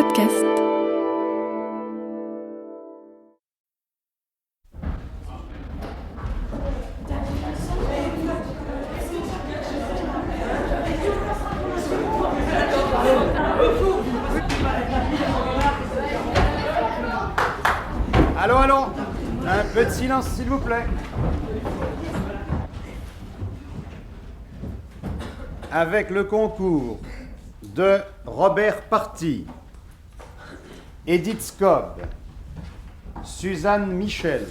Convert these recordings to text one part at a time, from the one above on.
podcast. Allons, un peu de silence s'il vous plaît. Avec le concours de Robert Party, Edith Scobb, Suzanne Michel,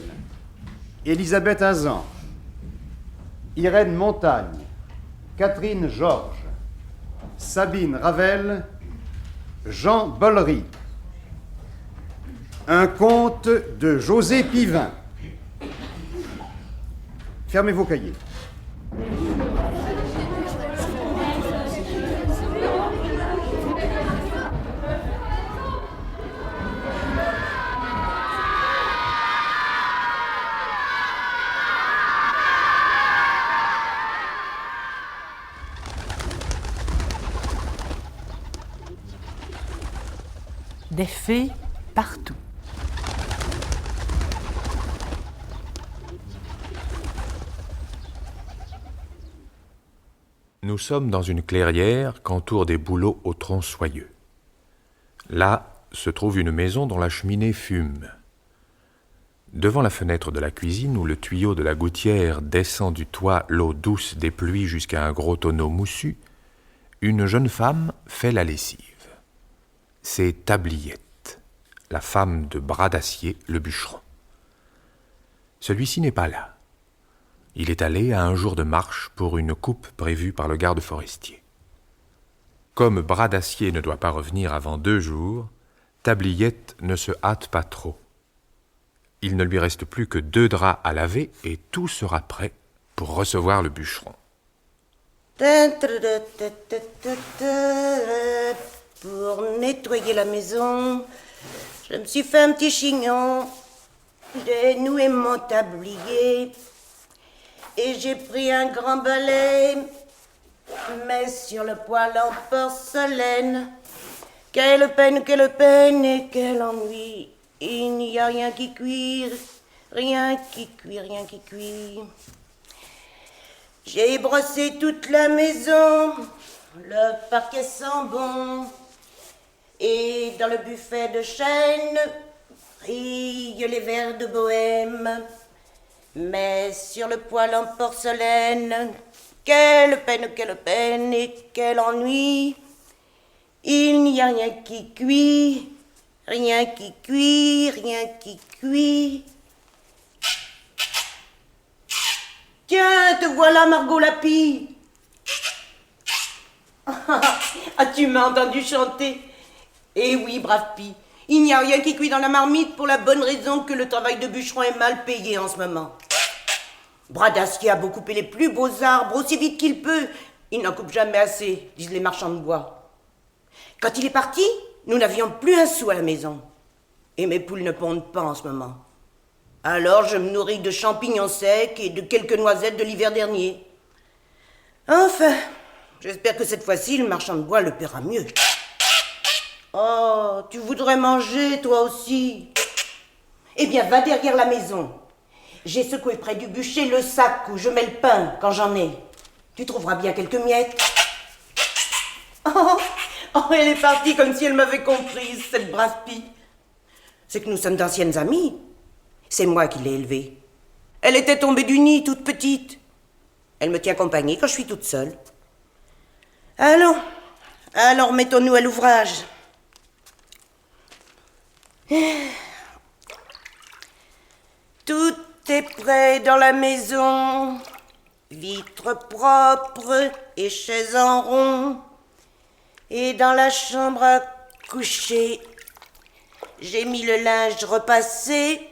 Elisabeth Azan, Irène Montagne, Catherine Georges, Sabine Ravel, Jean Bollery. Un conte de José Pivin. Fermez vos cahiers. Des fées partout. Nous sommes dans une clairière qu'entourent des bouleaux au tronc soyeux. Là se trouve une maison dont la cheminée fume. Devant la fenêtre de la cuisine, où le tuyau de la gouttière descend du toit l'eau douce des pluies jusqu'à un gros tonneau moussu, une jeune femme fait la lessive. C'est Tabliette, la femme de Bras d'Acier, le bûcheron. Celui-ci n'est pas là. Il est allé à un jour de marche pour une coupe prévue par le garde forestier. Comme Bras d'Acier ne doit pas revenir avant 2 jours, Tabliette ne se hâte pas trop. Il ne lui reste plus que 2 draps à laver et tout sera prêt pour recevoir le bûcheron. Pour nettoyer la maison, je me suis fait un petit chignon. J'ai noué mon tablier et j'ai pris un grand balai. Mais sur le poêle en porcelaine, quelle peine et quel ennui. Il n'y a rien qui cuire, rien qui cuit. J'ai brossé toute la maison, le parquet sent bon. Et dans le buffet de chêne, brillent les verres de bohème. Mais sur le poêle en porcelaine, quelle peine et quel ennui. Il n'y a rien qui cuit, rien qui cuit. Tiens, te voilà, Margot Lapie. Ah, tu m'as entendu chanter? Eh oui, brave Pie, il n'y a rien qui cuit dans la marmite pour la bonne raison que le travail de bûcheron est mal payé en ce moment. Bras d'Acier a beau couper les plus beaux arbres aussi vite qu'il peut, il n'en coupe jamais assez, disent les marchands de bois. Quand il est parti, nous n'avions plus un sou à la maison. Et mes poules ne pondent pas en ce moment. Alors je me nourris de champignons secs et de quelques noisettes de l'hiver dernier. Enfin, j'espère que cette fois-ci, le marchand de bois le paiera mieux. Oh, tu voudrais manger, toi aussi? Eh bien, va derrière la maison. J'ai secoué près du bûcher le sac où je mets le pain quand j'en ai. Tu trouveras bien quelques miettes. Oh, elle est partie comme si elle m'avait comprise, cette brave Pie. C'est que nous sommes d'anciennes amies. C'est moi qui l'ai élevée. Elle était tombée du nid, toute petite. Elle me tient compagnie quand je suis toute seule. Alors mettons-nous à l'ouvrage. Tout est prêt dans la maison, vitres propres et chaises en rond. Et dans la chambre à coucher, j'ai mis le linge repassé.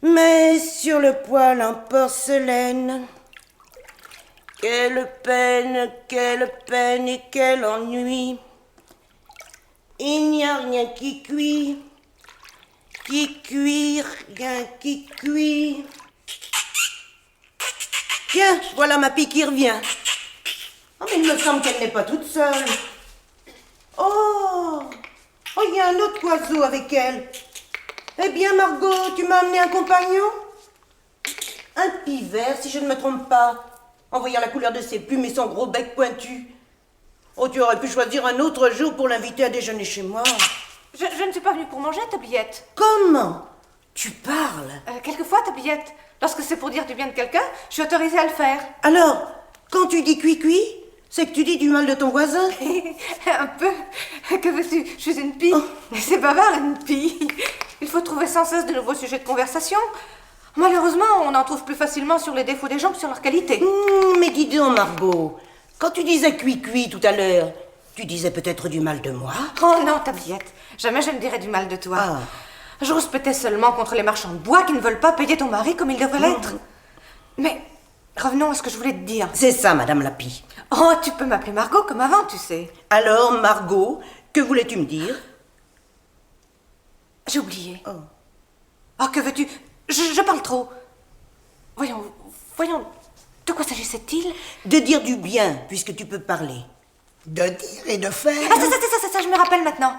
Mais sur le poêle en porcelaine, quelle peine et quel ennui. Il n'y a rien qui cuit, rien qui cuit. Tiens, voilà ma Pie qui revient. Oh, mais il me semble qu'elle n'est pas toute seule. Oh, Oh, il y a un autre oiseau avec elle. Eh bien, Margot, tu m'as amené un compagnon? Un pivert, si je ne me trompe pas. En voyant la couleur de ses plumes et son gros bec pointu. Oh, tu aurais pu choisir un autre jour pour l'inviter à déjeuner chez moi. Je ne suis pas venue pour manger, Tabliette. Comment? Tu parles? Quelquefois, Tabliette, lorsque c'est pour dire du bien de quelqu'un, je suis autorisée à le faire. Alors, quand tu dis cuit-cuit, c'est que tu dis du mal de ton voisin? Un peu. Que veux-tu? Je suis une pie. C'est bavard, une pie. Il faut trouver sans cesse de nouveaux sujets de conversation. Malheureusement, on en trouve plus facilement sur les défauts des gens que sur leurs qualités. Mais dis donc, Margot, quand tu disais cuit-cuit tout à l'heure, tu disais peut-être du mal de moi? Oh non, Tabliette, jamais je ne dirais du mal de toi. Ah. J'ose péter seulement contre les marchands de bois qui ne veulent pas payer ton mari comme il devrait l'être. Mais revenons à ce que je voulais te dire. C'est ça, Madame Lapie. Oh, tu peux m'appeler Margot comme avant, tu sais. Alors, Margot, que voulais-tu me dire? J'ai oublié. Oh, que veux-tu? Je parle trop. Voyons, de quoi s'agissait-il? De dire du bien, puisque tu peux parler. De dire et de faire. Ah, ça, je me rappelle maintenant.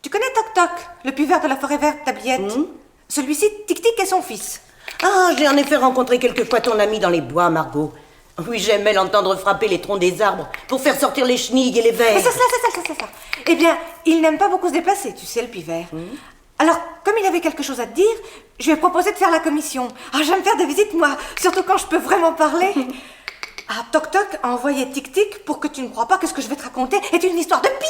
Tu connais Toc Toc, le pivert de la forêt verte, Tabliette? Celui-ci, Tic Tic est son fils. Ah, j'ai en effet rencontré quelquefois ton ami dans les bois, Margot. Oui, j'aimais l'entendre frapper les troncs des arbres pour faire sortir les chenilles et les vers. Mais c'est ça. Eh bien, il n'aime pas beaucoup se déplacer, tu sais, le pivert. Alors, comme il avait quelque chose à te dire, je lui ai proposé de faire la commission. Ah, j'aime faire des visites, moi, surtout quand je peux vraiment parler. Ah, Toc Toc a envoyé Tic Tic pour que tu ne crois pas que ce que je vais te raconter est une histoire de pie.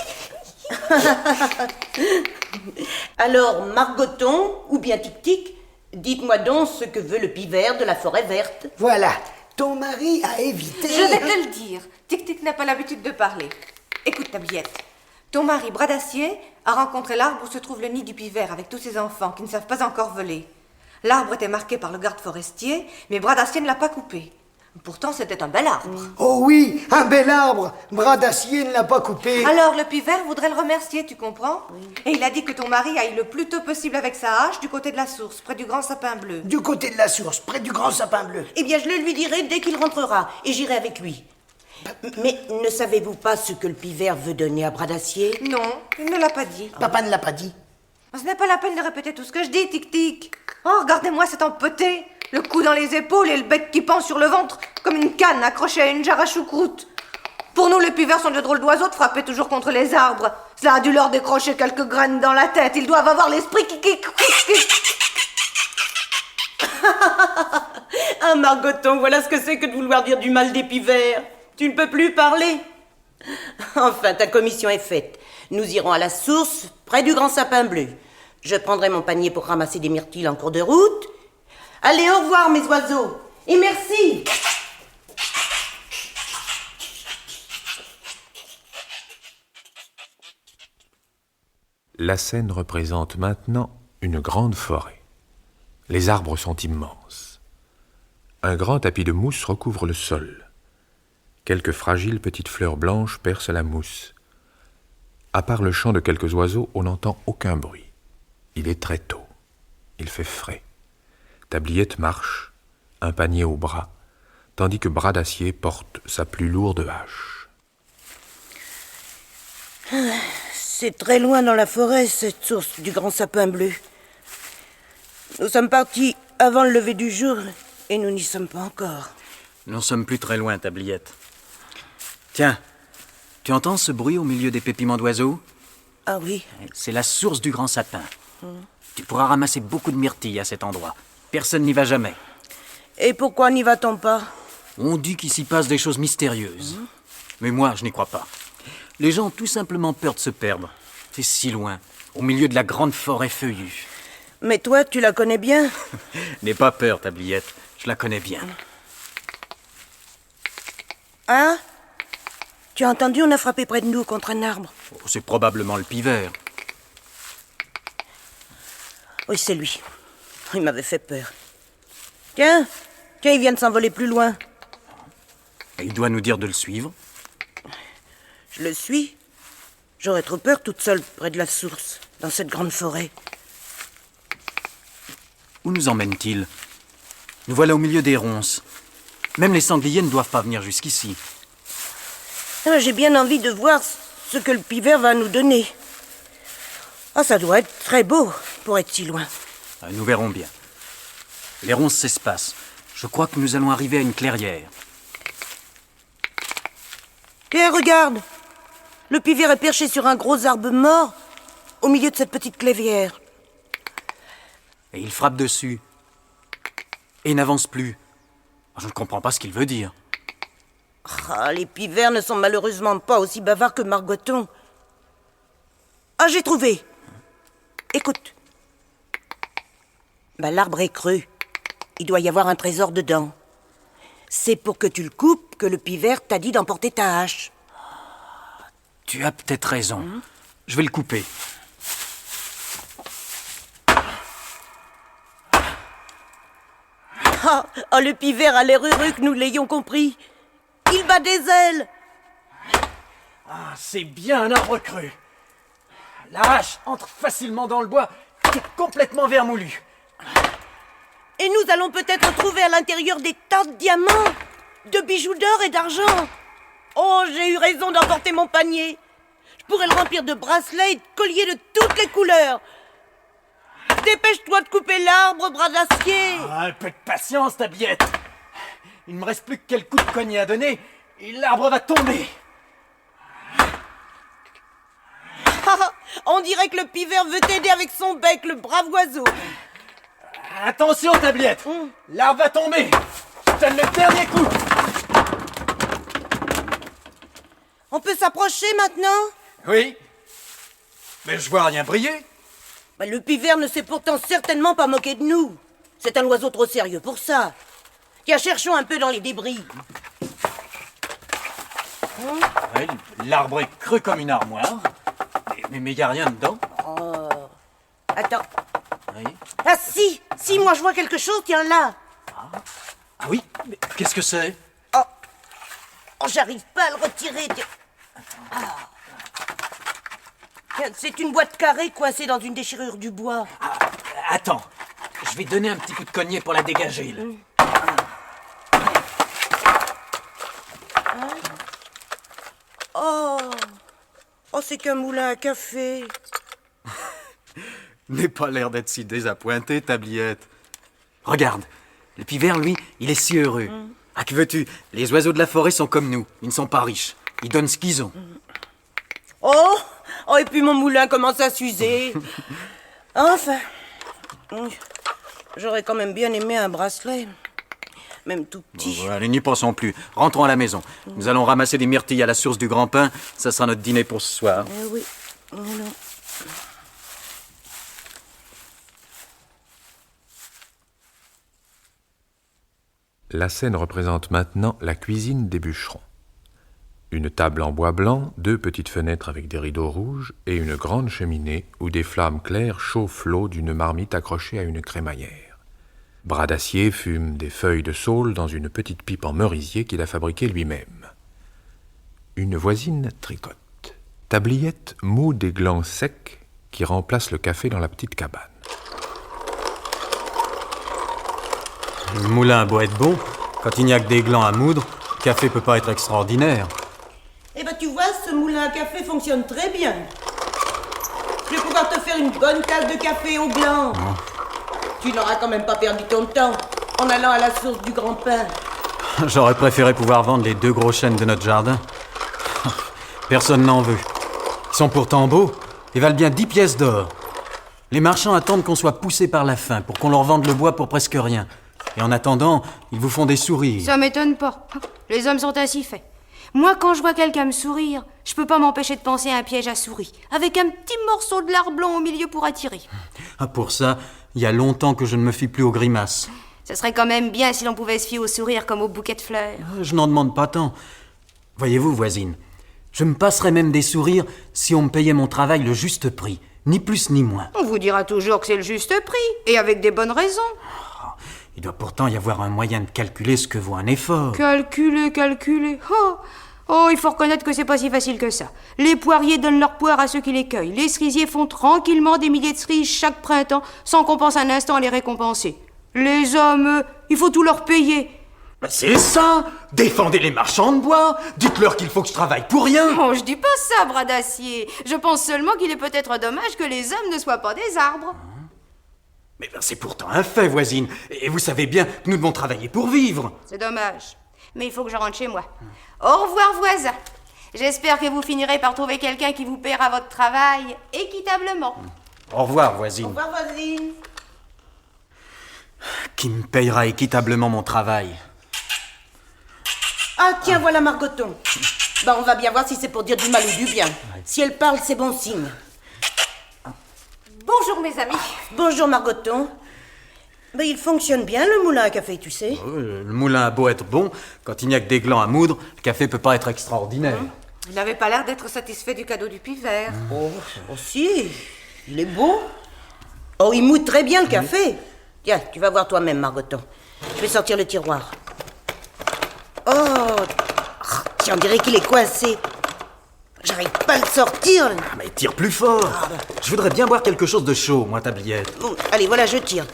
Alors, Margoton, ou bien Tic Tic, dites-moi donc ce que veut le pivert de la forêt verte. Voilà, ton mari a évité... Je vais te le dire. Tic Tic n'a pas l'habitude de parler. Écoute, Tabliette. Ton mari, Bras d'Acier, a rencontré l'arbre où se trouve le nid du pivert avec tous ses enfants qui ne savent pas encore voler. L'arbre était marqué par le garde forestier, mais Bras d'Acier ne l'a pas coupé. Pourtant, c'était un bel arbre. Oh oui, un bel arbre. Bras d'Acier ne l'a pas coupé. Alors, le pivert voudrait le remercier, tu comprends? Et il a dit que ton mari aille le plus tôt possible avec sa hache du côté de la source, près du grand sapin bleu. Du côté de la source, près du grand sapin bleu. Eh bien, je le lui dirai dès qu'il rentrera, et j'irai avec lui. Mais ne savez-vous pas ce que le pivert veut donner à Bras d'Acier? Non, il ne l'a pas dit. Papa ne l'a pas dit. Ce n'est pas la peine de répéter tout ce que je dis, Tic Tic. Oh, regardez-moi cet empoté. Le cou dans les épaules et le bec qui pend sur le ventre, comme une canne accrochée à une jarre à choucroute. Pour nous, les pivers sont de drôles d'oiseaux de frapper toujours contre les arbres. Cela a dû leur décrocher quelques graines dans la tête. Ils doivent avoir l'esprit qui... Ah, Margoton, voilà ce que c'est que de vouloir dire du mal des pivers. Tu ne peux plus parler. Enfin, ta commission est faite. Nous irons à la source, près du grand sapin bleu. Je prendrai mon panier pour ramasser des myrtilles en cours de route. Allez, au revoir, mes oiseaux. Et merci. La scène représente maintenant une grande forêt. Les arbres sont immenses. Un grand tapis de mousse recouvre le sol. Quelques fragiles petites fleurs blanches percent la mousse. À part le chant de quelques oiseaux, on n'entend aucun bruit. Il est très tôt. Il fait frais. Tabliette marche, un panier au bras, tandis que Bras d'Acier porte sa plus lourde hache. C'est très loin dans la forêt, cette source du grand sapin bleu. Nous sommes partis avant le lever du jour et nous n'y sommes pas encore. Nous sommes plus très loin, Tabliette. Tiens, tu entends ce bruit au milieu des pépiments d'oiseaux? Ah oui. C'est la source du grand sapin. Tu pourras ramasser beaucoup de myrtilles à cet endroit. Personne n'y va jamais. Et pourquoi n'y va-t-on pas? On dit qu'il s'y passe des choses mystérieuses. Mais moi, je n'y crois pas. Les gens ont tout simplement peur de se perdre. C'est si loin, au milieu de la grande forêt feuillue. Mais toi, tu la connais bien? N'aie pas peur, Tabliette. Je la connais bien. Hein? Tu as entendu, on a frappé près de nous contre un arbre. Oh, c'est probablement le pivert. Oui, c'est lui. Il m'avait fait peur. Tiens, il vient de s'envoler plus loin. Et il doit nous dire de le suivre. Je le suis. J'aurais trop peur toute seule près de la source, dans cette grande forêt. Où nous emmène-t-il? Nous voilà au milieu des ronces. Même les sangliers ne doivent pas venir jusqu'ici. Ah, j'ai bien envie de voir ce que le pivert va nous donner. Ah, ça doit être très beau pour être si loin. Nous verrons bien. Les ronces s'espacent. Je crois que nous allons arriver à une clairière. Tiens, regarde. Le pivert est perché sur un gros arbre mort au milieu de cette petite clairière. Et il frappe dessus. Et n'avance plus. Je ne comprends pas ce qu'il veut dire. Ah, les pivers ne sont malheureusement pas aussi bavards que Margoton. Ah, j'ai trouvé. Écoute. L'arbre est creux. Il doit y avoir un trésor dedans. C'est pour que tu le coupes que le pivert t'a dit d'emporter ta hache. Tu as peut-être raison. Je vais le couper. Ah, le pivert a l'air heureux que nous l'ayons compris. Il bat des ailes. Ah, c'est bien un arbre creux. La hache entre facilement dans le bois qui est complètement vermoulu. Et nous allons peut-être trouver à l'intérieur des tas de diamants, de bijoux d'or et d'argent. Oh, j'ai eu raison d'emporter mon panier. Je pourrais le remplir de bracelets et de colliers de toutes les couleurs. Dépêche-toi de couper l'arbre, bras d'acier. Un peu de patience, tabliette. Il ne me reste plus que quelques coups de cognée à donner et l'arbre va tomber. On dirait que le pivert veut t'aider avec son bec, le brave oiseau. Attention, tabliette. L'arbre va tomber. Je donne le dernier coup. On peut s'approcher maintenant? Oui. Mais je vois rien briller. Le pivert ne s'est pourtant certainement pas moqué de nous. C'est un oiseau trop sérieux pour ça. Tiens, cherchons un peu dans les débris. Ouais, l'arbre est creux comme une armoire. Mais il n'y a rien dedans. Attends. Oui. Ah si, moi je vois quelque chose, tiens là. Ah oui, mais qu'est-ce que c'est? Oh, j'arrive pas à le retirer. Tiens, c'est une boîte carrée coincée dans une déchirure du bois. Attends, je vais donner un petit coup de cognée pour la dégager. Là. Oh, c'est qu'un moulin à café. N'aie pas l'air d'être si désappointé, tabliette. Regarde, le pivert, lui, il est si heureux. Ah, que veux-tu? Les oiseaux de la forêt sont comme nous. Ils ne sont pas riches. Ils donnent ce qu'ils ont. Oh, et puis mon moulin commence à s'user. Enfin, j'aurais quand même bien aimé un bracelet. Même tout petit. Bon, allez, n'y pensons plus. Rentrons à la maison. Nous allons ramasser des myrtilles à la source du grand pin. Ça sera notre dîner pour ce soir. Eh oui, voilà. La scène représente maintenant la cuisine des bûcherons. Une table en bois blanc, 2 petites fenêtres avec des rideaux rouges et une grande cheminée où des flammes claires chauffent l'eau d'une marmite accrochée à une crémaillère. Bras d'acier fume des feuilles de saule dans une petite pipe en merisier qu'il a fabriquée lui-même. Une voisine tricote. Tabliette moud des glands secs qui remplacent le café dans la petite cabane. Le moulin a beau être bon, quand il n'y a que des glands à moudre, le café peut pas être extraordinaire. Eh ben tu vois, ce moulin à café fonctionne très bien. Je vais pouvoir te faire une bonne tasse de café au gland. Tu n'auras quand même pas perdu ton temps en allant à la source du grand pin. J'aurais préféré pouvoir vendre les 2 gros chênes de notre jardin. Personne n'en veut. Ils sont pourtant beaux et valent bien 10 pièces d'or. Les marchands attendent qu'on soit poussé par la faim pour qu'on leur vende le bois pour presque rien. Et en attendant, ils vous font des sourires. Ça m'étonne pas. Les hommes sont ainsi faits. Moi, quand je vois quelqu'un me sourire, je peux pas m'empêcher de penser à un piège à souris, avec un petit morceau de lard blanc au milieu pour attirer. Ah, pour ça, il y a longtemps que je ne me fie plus aux grimaces. Ce serait quand même bien si l'on pouvait se fier au sourire comme au bouquet de fleurs. Je n'en demande pas tant. Voyez-vous, voisine, je me passerais même des sourires si on me payait mon travail le juste prix, ni plus ni moins. On vous dira toujours que c'est le juste prix, et avec des bonnes raisons. Il doit pourtant y avoir un moyen de calculer ce que vaut un effort. Calculer. Oh, il faut reconnaître que c'est pas si facile que ça. Les poiriers donnent leurs poires à ceux qui les cueillent. Les cerisiers font tranquillement des milliers de cerises chaque printemps, sans qu'on pense un instant à les récompenser. Les hommes, il faut tout leur payer. Ben, c'est ça! Défendez les marchands de bois! Dites-leur qu'il faut que je travaille pour rien! Oh, je dis pas ça, bras d'acier. Je pense seulement qu'il est peut-être dommage que les hommes ne soient pas des arbres. Mais ben, c'est pourtant un fait, voisine. Et vous savez bien que nous devons travailler pour vivre. C'est dommage. Mais il faut que je rentre chez moi. Au revoir, voisin. J'espère que vous finirez par trouver quelqu'un qui vous paiera votre travail équitablement. Au revoir, voisine. Au revoir, voisine. Qui me payera équitablement mon travail? Ah, tiens, voilà Margoton. Bah, on va bien voir si c'est pour dire du mal ou du bien. Si elle parle, c'est bon signe. Bonjour mes amis. Bonjour Margoton. Bah, il fonctionne bien le moulin à café, tu sais. Le moulin a beau être bon, quand il n'y a que des glands à moudre, le café peut pas être extraordinaire. Il n'avait pas l'air d'être satisfait du cadeau du pivert. Oh, si, il est beau. Oh, il mouille très bien le café. Tiens, tu vas voir toi-même, Margoton. Je vais sortir le tiroir. Oh, tiens, on dirait qu'il est coincé. J'arrive pas à le sortir. Ah, mais tire plus fort. Je voudrais bien boire quelque chose de chaud, moi, tabliette. Bon, allez, voilà, je tire.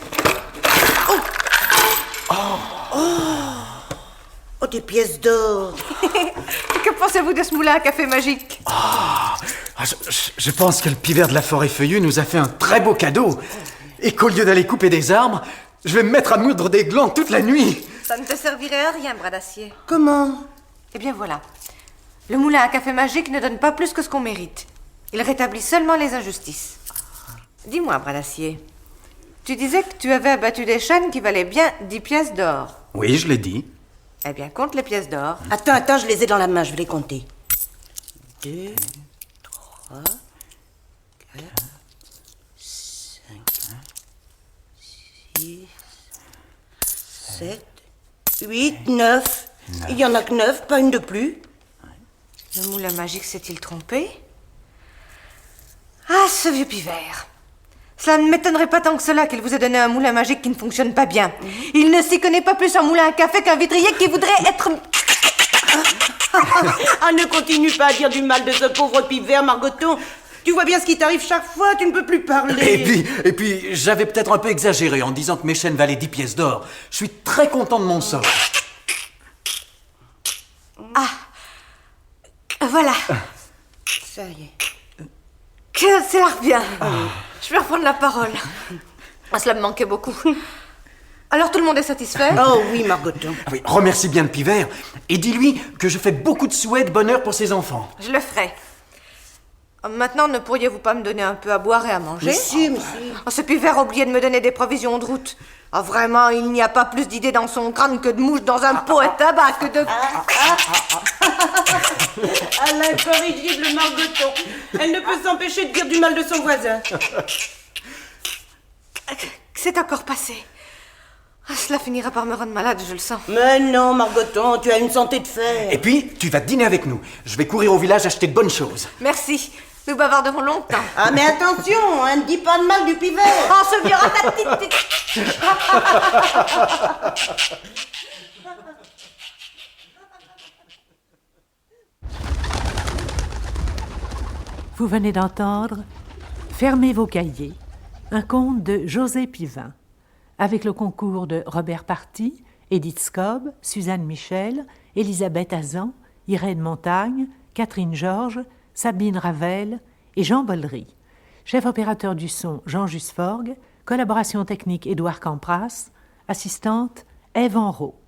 Oh, des pièces d'or. Que pensez-vous de ce moulin à café magique? Je pense que le pivert de la forêt feuillue nous a fait un très beau cadeau. Et qu'au lieu d'aller couper des arbres, je vais me mettre à moudre des glands toute la nuit. Ça ne te servirait à rien, bras d'acier. Comment? Eh bien voilà. Le moulin à café magique ne donne pas plus que ce qu'on mérite. Il rétablit seulement les injustices. Dis-moi, bras d'acier, tu disais que tu avais abattu des chênes qui valaient bien 10 pièces d'or. Oui, je l'ai dit. Eh bien, compte les pièces d'or. Attends, je les ai dans la main, je vais les compter. 2, 3, 4, 5, 6, 7, 8, 9. Il y en a que 9, pas une de plus. Le moulin magique s'est-il trompé? Ah, ce vieux pivert. Cela ne m'étonnerait pas tant que cela qu'il vous ait donné un moulin magique qui ne fonctionne pas bien. Il ne s'y connaît pas plus en moulin à café qu'un vitrier qui voudrait être... Ah, ne continue pas à dire du mal de ce pauvre pivert, Margoton. Tu vois bien ce qui t'arrive chaque fois, tu ne peux plus parler. Et puis, j'avais peut-être un peu exagéré en disant que mes chênes valaient 10 pièces d'or. Je suis très content de mon sort. Voilà. Ça y est. Que c'est l'air bien. Je vais reprendre la parole. Ah, cela me manquait beaucoup. Alors tout le monde est satisfait? Oh oui, Margoton. Ah oui, remercie bien le pivert et dis-lui que je fais beaucoup de souhaits de bonheur pour ses enfants. Je le ferai. Maintenant, ne pourriez-vous pas me donner un peu à boire et à manger? Mais si. Oh, ce pivert a oublié de me donner des provisions de route. Ah, vraiment, il n'y a pas plus d'idées dans son crâne que de mouches dans un pot à tabac, que de... Ah, l'incorrigible Margoton. Elle ne peut s'empêcher de dire du mal de son voisin. C'est encore passé. Ah, cela finira par me rendre malade, je le sens. Mais non, Margoton, tu as une santé de fer. Et puis, tu vas dîner avec nous. Je vais courir au village acheter de bonnes choses. Merci. Nous bavarderons longtemps. Ah, mais attention, ne dis pas de mal du pivert. Oh, ce vieux ratatiti. Vous venez d'entendre Fermez vos cahiers, un conte de José Pivin, avec le concours de Robert Party, Edith Scobb, Suzanne Michel, Elisabeth Azan, Irène Montagne, Catherine Georges, Sabine Ravel et Jean Bollery. Chef opérateur du son, Jean Jusforgue, collaboration technique Édouard Campras, assistante Ève Enrault.